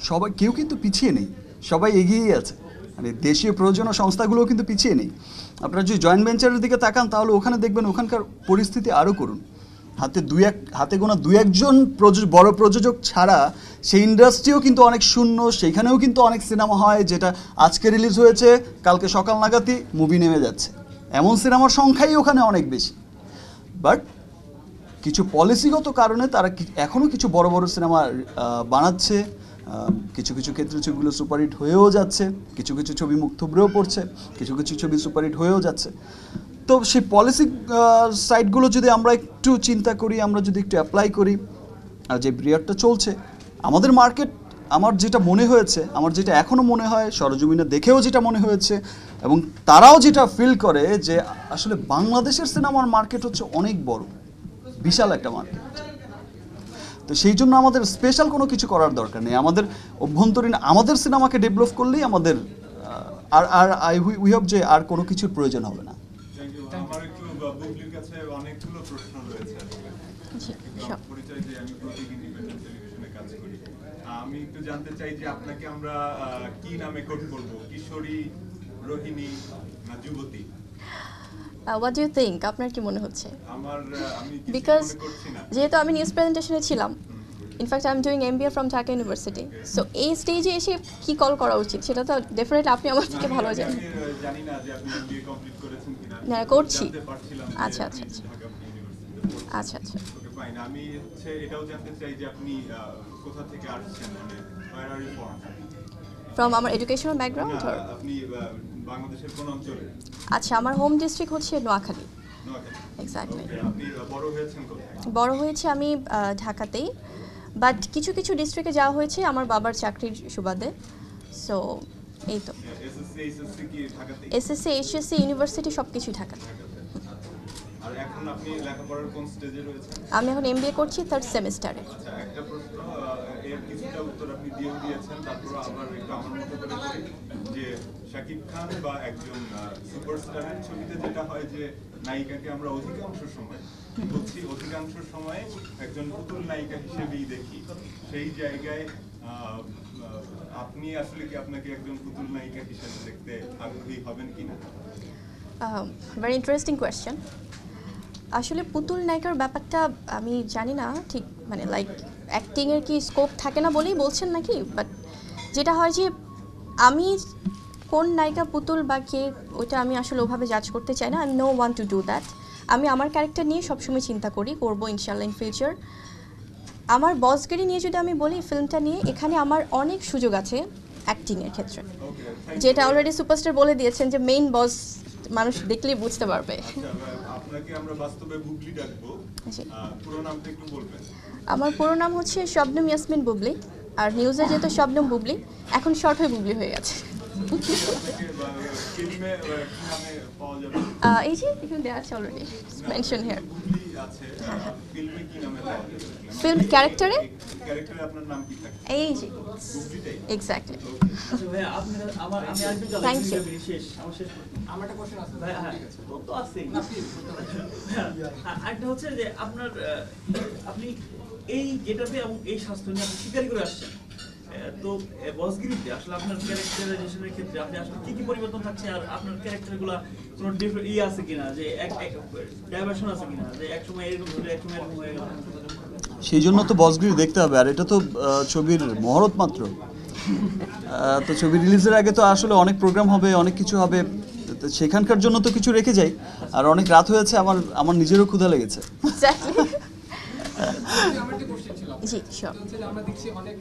সবাই কেউ কিন্তু পিছিয়ে নেই, সবাই এগিয়েই আছে। মানে দেশীয় প্রযোজনা সংস্থাগুলোও কিন্তু পিছিয়ে নেই। আপনারা যদি জয়েন্ট ভেঞ্চারের দিকে তাকান তাহলে ওখানে দেখবেন ওখানকার পরিস্থিতি আরও করুন। হাতে গোনা দু একজন বড় প্রযোজক ছাড়া সেই ইন্ডাস্ট্রিও কিন্তু অনেক শূন্য। সেইখানেও কিন্তু অনেক সিনেমা হয় যেটা আজকে রিলিজ হয়েছে, কালকে সকাল নাগাদই মুভি নেমে যাচ্ছে। এমন সিনেমার সংখ্যাই ওখানে অনেক বেশি। বাট কিছু পলিসিগত কারণে তারা এখনও কিছু বড় বড় সিনেমা বানাচ্ছে। কিছু কিছু ক্ষেত্রে ছবিগুলো সুপারহিট হয়েও যাচ্ছে, কিছু কিছু ছবি মুখ থুবড়েও পড়ছে, কিছু কিছু ছবি সুপারহিট হয়েও যাচ্ছে। তো সেই পলিসি সাইডগুলো যদি আমরা একটু চিন্তা করি, আমরা যদি একটু অ্যাপ্লাই করি, আর যে পিরিয়ডটা চলছে আমাদের মার্কেট, আমার যেটা মনে হয়েছে, আমার যেটা এখনও মনে হয়, সরজমিনে দেখেও যেটা মনে হয়েছে এবং তারাও যেটা ফিল করে যে আসলে বাংলাদেশের সিনেমার মার্কেট হচ্ছে অনেক বড়, বিশাল একটা মার্কেট। তো সেই জন্য আমাদের স্পেশাল কোনো কিছু করার দরকার নেই। আমাদের অভ্যন্তরীণ আমাদের সিনেমাকে ডেভেলপ করলেই আমাদের উই হোপ যে আর কোনো কিছুর প্রয়োজন হবে না। আমার একটু বুবলির কাছে অনেকগুলো প্রশ্ন রয়েছে আসলে। পরিচয় যে আমি প্রতীক ইন্ডিপেন্ডেন্ট টেলিভিশনে কাজ করি। আমি একটু জানতে চাই যে আপনাকে আমরা কি নামে কোড করব, কিশোরী, রোহিণী না যুবতী? What do you think? আপনার কি মনে হচ্ছে? আমি বিকজ মনে করছি না, যেহেতু আমি নিউজ প্রেজেন্টেশনে ছিলাম, in fact I am doing MBA from Dhaka university, so এই স্টেজে এসে কি কল করা উচিত সেটা তো ডেফিনেটলি আপনি আমার থেকে ভালো জানেন। জানি না যে আপনি MBA কমপ্লিট করেছেন কিনা। না, করছি। জানতে পারছিলাম আচ্ছা আচ্ছা আচ্ছা ঢাকা ইউনিভার্সিটিতে। আচ্ছা আচ্ছা ওকে ফাইন। আমি এটাও জানতে চাই যে আপনি কোথা থেকে আসছেন, মানে where are you from? From আমার এডুকেশনাল ব্যাকগ্রাউন্ড। আপনি বাংলাদেশের কোন অঞ্চলে? আচ্ছা, আমার হোম ডিস্ট্রিক্ট হচ্ছে নোয়াখালী। নোয়াখালী। এক্স্যাক্টলি। আপনি বড় হয়েছেন কোথায়? বড় হয়েছে আমি ঢাকাতেই, বাট কিছু কিছু ডিস্ট্রিক্টে যাওয়া হয়েছে আমার বাবার চাকরির সুবাদে। সো এই তো এসএসসি কি ঢাকাতেই? এসএসসি এইচএসসি ইউনিভার্সিটি সব কিছুই ঢাকাতে। আর এখন আপনি লেখাপড়ার কোন স্টেজে রয়েছেন? আমি এখন MBA করছি 3rd সেমিস্টারে। আচ্ছা, একটা প্রশ্ন, এর কিছুটা উত্তর আপনি দিয়েছেন, তারপর আবার একটু আমার মতো করে বলি যে শাকিব খান বা একজন সুপারস্টারের ছবিতে যেটা হয় যে নায়িকাকে আমরা অধিকাংশ সময় একজন পুতুল নায়িকা হিসেবেই দেখি। সেই জায়গায় আপনি আসলে কি আপনাকে একজন পুতুল নায়িকা হিসেবে দেখতে আগ্রহী হবেন কিনা? Very interesting question. আসলে পুতুল নায়িকার ব্যাপারটা আমি জানি না ঠিক, মানে লাইক অ্যাক্টিংয়ের কি স্কোপ থাকে না বলেই বলছেন নাকি, বাট যেটা হয় যে আমি কোন নায়িকা পুতুল বা কে, ওইটা আমি আসলে ওভাবে জাজ করতে চাই না। I know want to do that. আমি আমার ক্যারেক্টার নিয়ে সবসময় চিন্তা করি, করবো ইনশাল্লাহ ইন ফিউচার। আমার বসগিরি নিয়ে যদি আমি বলি, ফিল্মটা নিয়ে এখানে আমার অনেক সুযোগ আছে অ্যাক্টিংয়ের ক্ষেত্রে, যেটা অলরেডি সুপারস্টার বলে দিয়েছেন যে মেইন বস মানুষ দেখলেই বুঝতে পারবে। আপনাকে আমরা বাস্তবে বুবলি ডাকবো, পুরো নামটা একটু বলবেন? আমার পুরো নাম হচ্ছে শবনম ইয়াসমিন বুবলি, আর নিউজে যেহেতু শবনম বুবলি, এখন শর্ট হয়ে বুবলি হয়ে গেছে। এই যে এখানে দেওয়া আছে অলরেডি, মেনশন হিয়ার। ফিল্ম ক্যারেক্টারে আপনার নাম কি থাকে? এই যে এক্স্যাক্টলি। Thank you. আমার একটা কোশ্চেন আছে ভাই। হ্যাঁ, তো আছে। আরেকটা হচ্ছে যে আপনি এই গেটআপে এবং এই স্বাস্থ্য নিয়ে আপনি স্বীকারই করে আসছেন, তো বসগিরিতে আসলে আপনার ক্যারেক্টারাইজেশনের ক্ষেত্রে আপনি আসলে কি কি পরিবর্তন থাকছে, আর আপনার ক্যারেক্টারগুলো কোনো ডিফারেন্ট আছে কিনা, যে ডাইভারশন আছে কিনা, যে এক সময় এরকম হলো এক সময় এরকম হয়ে গেল? সেই জন্য তো বসগিরি দেখতে হবে, আর এটা তো ছবির মহরত মাত্র। তো ছবি রিলিজের আগে তো আসলে অনেক প্রোগ্রাম হবে, অনেক কিছু হবে, তো সেখানকার জন্য তো কিছু রেখে যাই। আর অনেক রাত হয়েছে, আমার নিজেরও ক্ষুধা লেগেছে। এক্স্যাক্টলি। আমার একটা কোশ্চেন ছিল। জি শিওর। আমরা দেখছি অনেক